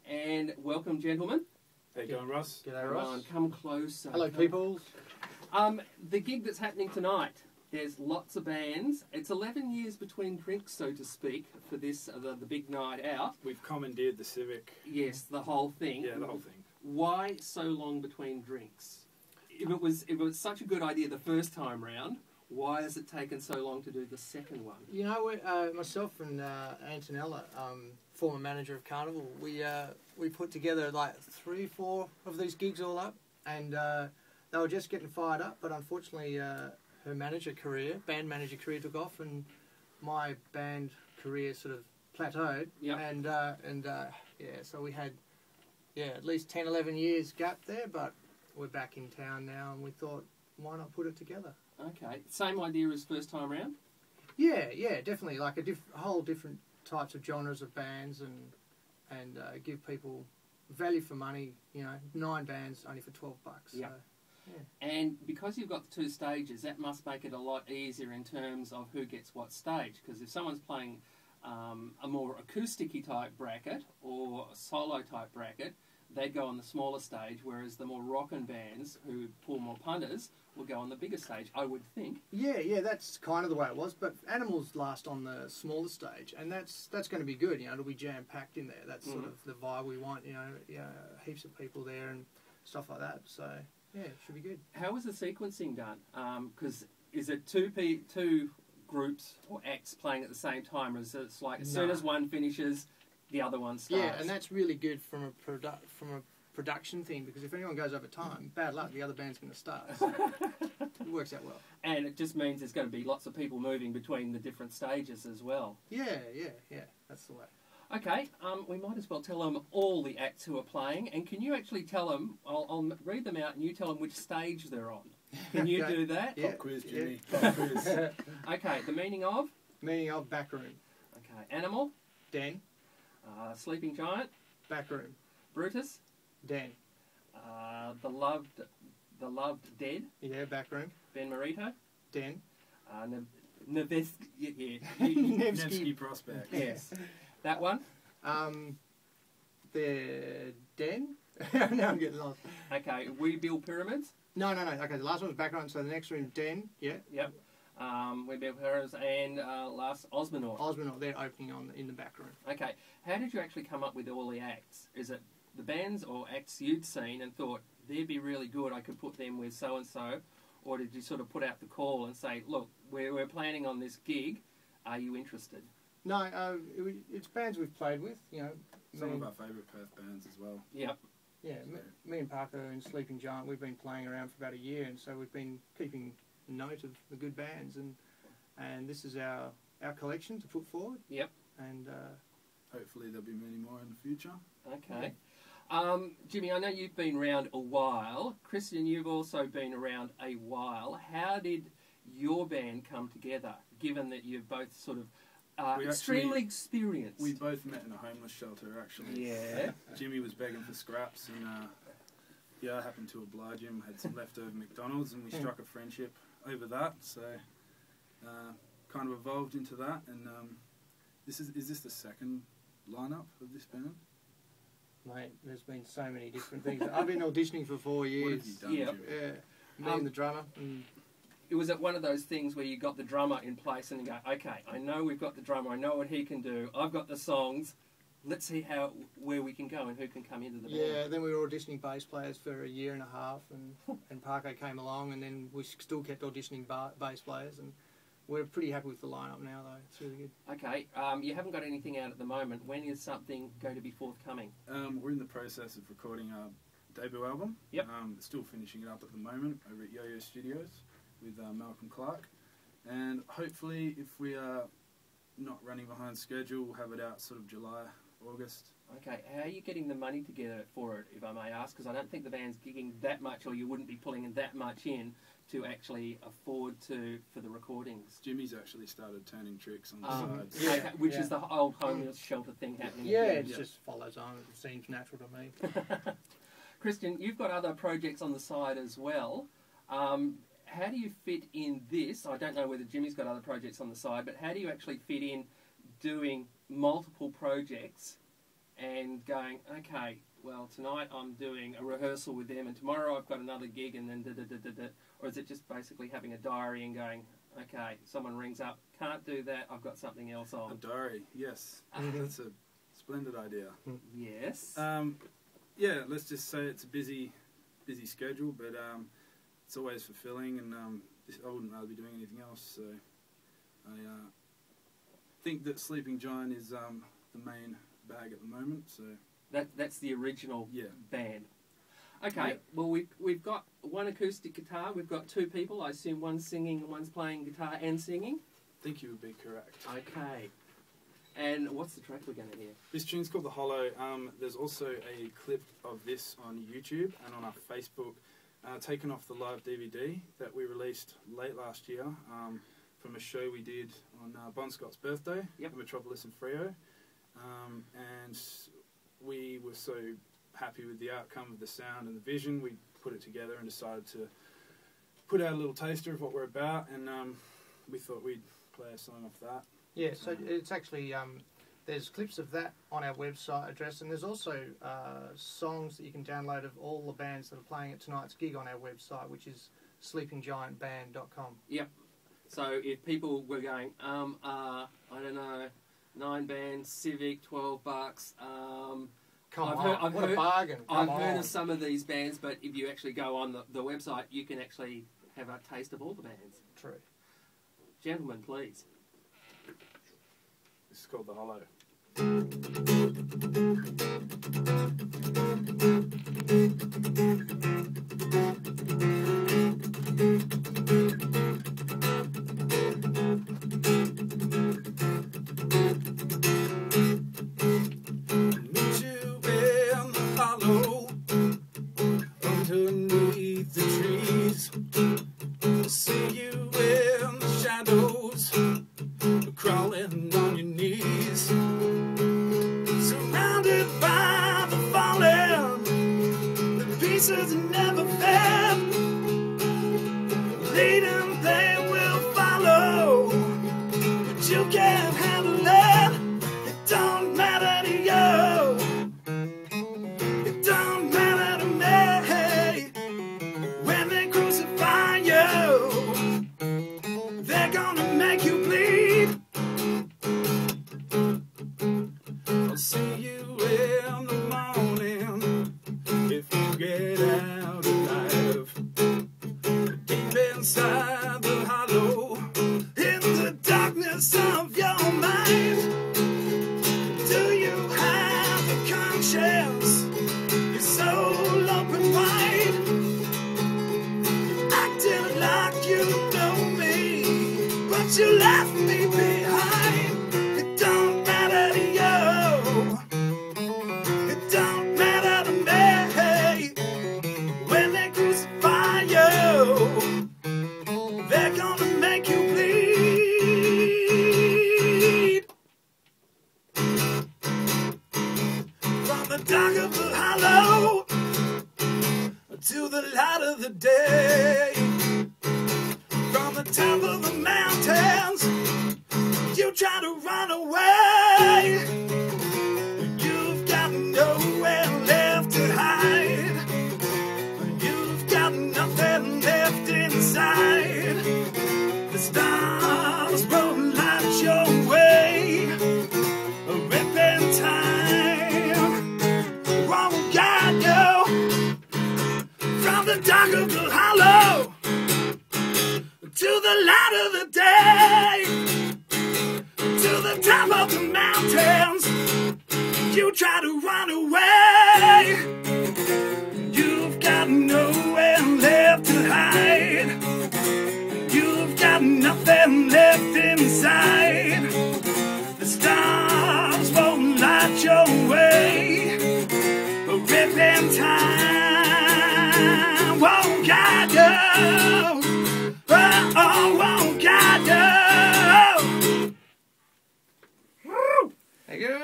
And welcome, gentlemen. How you going, Ross? G'day, Come Ross. on, come closer. Hello, peoples. The gig that's happening tonight, there's lots of bands. It's 11 years between drinks, so to speak, for this, the big night out. We've commandeered the Civic. Yes, the whole thing. Yeah, the whole thing. Why so long between drinks? If it was such a good idea the first time round, why has it taken so long to do the second one? You know, myself and Antonella, former manager of Carnival, we put together like 3 or 4 of these gigs all up, and they were just getting fired up. But unfortunately, her band manager career took off, and my band career sort of plateaued. Yep. And so we had at least 10, 11 years gap there, but we're back in town now, and we thought, why not put it together? Okay, same idea as first time round? Yeah, definitely. Like a whole different types of genres of bands, and give people value for money. You know, 9 bands only for $12. Yeah. So, yeah. And because you've got the 2 stages, that must make it a lot easier in terms of who gets what stage. Because if someone's playing a more acoustic-y type bracket or a solo type bracket, they'd go on the smaller stage, whereas the more rockin' bands who pull more punters will go on the bigger stage, I would think. Yeah, that's kind of the way it was. But Animals last on the smaller stage, and that's going to be good. You know, it'll be jam packed in there. That's sort of the vibe we want. You know, heaps of people there and stuff like that. So yeah, it should be good. How was the sequencing done? Because is it two groups or acts playing at the same time, or is it like as soon as one finishes, the other one starts? Yeah, and that's really good from a production thing, because if anyone goes over time, bad luck, the other band's going to start. So it works out well. And it just means there's going to be lots of people moving between the different stages as well. Yeah, that's the way. Okay, we might as well tell them all the acts who are playing, and can you actually tell them, I'll read them out and you tell them which stage they're on. Can you do that? Yeah. Pop quiz, Jimmy. Pop quiz. Okay, the meaning of? Meaning of back room. Okay, Animal? Den. Sleeping Giant? Back room. Brutus? Den. The Loved Dead? Yeah, back room. Ben Marito? Den. Nevsky Nevsky Prospect. Yes. That one? The Den. Now I'm getting lost. Okay, We Build Pyramids? No. Okay, the last one was back room, so the next room, Den. Yeah. Yep. We Build Pyramids and last Osmonaut. Osmonaut, they're opening in the back room. Okay, how did you actually come up with all the acts? Is it the bands or acts you'd seen and thought, they'd be really good, I could put them with so-and-so? Or did you sort of put out the call and say, look, we're planning on this gig, are you interested? No, it's bands we've played with, you know. Some of our favourite Perth bands as well. Yep. Yeah, me and Parko and Sleeping Giant, we've been playing around for about a year, and so we've been keeping note of the good bands, and this is our collection to put forward. Yep. And hopefully there'll be many more in the future. Okay. Jimmy, I know you've been around a while. Christian, you've also been around a while. How did your band come together, given that you're both sort of extremely experienced? We both met in a homeless shelter, actually. Yeah. Jimmy was begging for scraps, and I happened to oblige him, had some leftover McDonald's, and we struck a friendship over that. So kind of evolved into that, and is this the second lineup of this band? Mate, there's been so many different things. I've been auditioning for 4 years. What have you done, Jimmy? Yeah, me and the drummer. And it was one of those things where you got the drummer in place and you go, okay, I know we've got the drummer, I know what he can do, I've got the songs, let's see where we can go and who can come into the band. Yeah, then we were auditioning bass players for a year and a half, and Parko came along, and then we still kept auditioning bass players, and we're pretty happy with the lineup now, though. It's really good. Okay, you haven't got anything out at the moment. When is something going to be forthcoming? We're in the process of recording our debut album. Yep. Still finishing it up at the moment over at Yo-Yo Studios with Malcolm Clark. And hopefully, if we are not running behind schedule, we'll have it out sort of July, August. Okay, how are you getting the money together for it, if I may ask? Because I don't think the band's gigging that much, or you wouldn't be pulling that much in to actually afford for the recordings. Jimmy's actually started turning tricks on the sides. Yeah, okay, which is the old homeless shelter thing happening. Yeah, again. it just follows on. It seems natural to me. Christian, you've got other projects on the side as well. How do you fit in this? I don't know whether Jimmy's got other projects on the side, but how do you actually fit in doing multiple projects and and going, okay, well, tonight I'm doing a rehearsal with them and tomorrow I've got another gig and then da-da-da-da-da? Or is it just basically having a diary and going, okay, someone rings up, can't do that, I've got something else A on? diary, yes. That's a splendid idea. Yes. Yeah, let's just say it's a busy schedule, but it's always fulfilling, and I wouldn't rather be doing anything else. So I think that Sleeping Giant is the main bag at the moment. So That's the original yeah. band. Okay, well we've got one acoustic guitar, we've got two people, I assume one's singing, one's playing guitar and singing. I think you would be correct. Okay. And what's the track we're going to hear? This tune's called The Hollow. There's also a clip of this on YouTube and on our Facebook, taken off the live DVD that we released late last year from a show we did on Bon Scott's birthday at Metropolis in Freo. And we were so happy with the outcome of the sound and the vision, we put it together and decided to put out a little taster of what we're about, and we thought we'd play a song off that. Yeah, so it's actually, there's clips of that on our website address, and there's also songs that you can download of all the bands that are playing at tonight's gig on our website, which is sleepinggiantband.com. Yep. So if people were going, I don't know, 9 bands, Civic, $12. I've heard a bargain. I've heard of some of these bands, but if you actually go on the website, you can actually have a taste of all the bands. True. Gentlemen, please. This is called The Hollow. Meet you in the hollow, underneath the trees. See you in the shadows, crawling on your knees, surrounded by the fallen, the pieces never fed, leading they will follow, but you can't handle it. It don't matter to you, it don't matter to me. When they crucify you, they're gonna make you bleed. I'll see you in the morning if you get out alive. Deep inside the hollow, in the darkness of your mind, do you have a conscience? Your soul open wide, acting like you know me, but you left me behind. It don't matter to you, it don't matter to me. When they crucify you, they're gonna make you bleed. From the dark of the hollow to the light of the day, from the top of the mountains, you try to run away. You've got nowhere left to hide. You've got nothing left inside. The stars won't light your way. A ripping time won't guide you. From the dark of the hollow to the light of the day, to the top of the mountains, you try to run away. You've got nowhere left to hide. You've got nothing left inside. The stars won't light your way. A ripping time won't guide you. Oh, won't guide you. Thank you.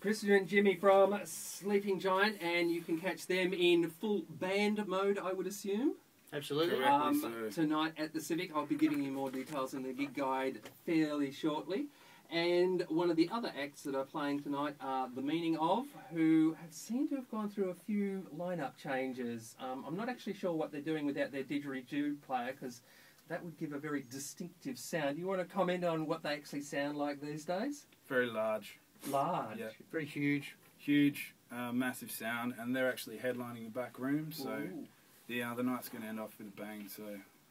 Parko and Jimmy from Sleeping Giant, and you can catch them in full band mode, I would assume. Absolutely. Correct. Tonight at the Civic. I'll be giving you more details in the gig guide fairly shortly. And one of the other acts that are playing tonight are The Meaning Of, who have seemed to have gone through a few lineup changes. I'm not actually sure what they're doing without their didgeridoo player, because that would give a very distinctive sound. You want to comment on what they actually sound like these days? Very large. Large. Yeah. Very huge. Huge, massive sound, and they're actually headlining the back room, so Ooh. yeah, the night's going to end off with a bang, so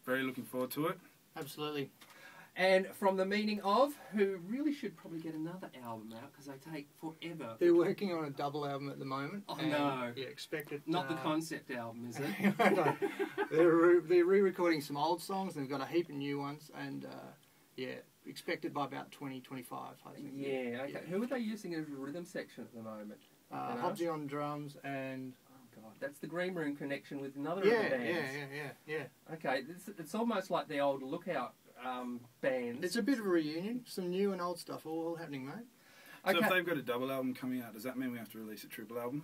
very looking forward to it. Absolutely. And from The Meaning Of, who really should probably get another album out because they take forever. They're working on a double album at the moment. Oh, and, no. Yeah, expect it. Not the concept album, is it? No. They're re-recording some old songs, and they've got a heap of new ones, and yeah, expected by about 2025, I think. Yeah, okay. Yeah. Who are they using as a rhythm section at the moment? Hobbsy on drums, and Oh, God. That's the Green Room connection with another yeah, of the bands. yeah. Okay, it's almost like the old Lookout bands. It's a bit of a reunion. Some new and old stuff all happening, mate. So Okay. if they've got a double album coming out, does that mean we have to release a triple album?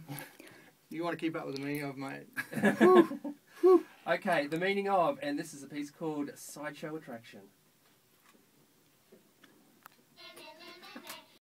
You want to keep up with the meaning of, mate. Okay, The Meaning Of, and this is a piece called Sideshow Attraction.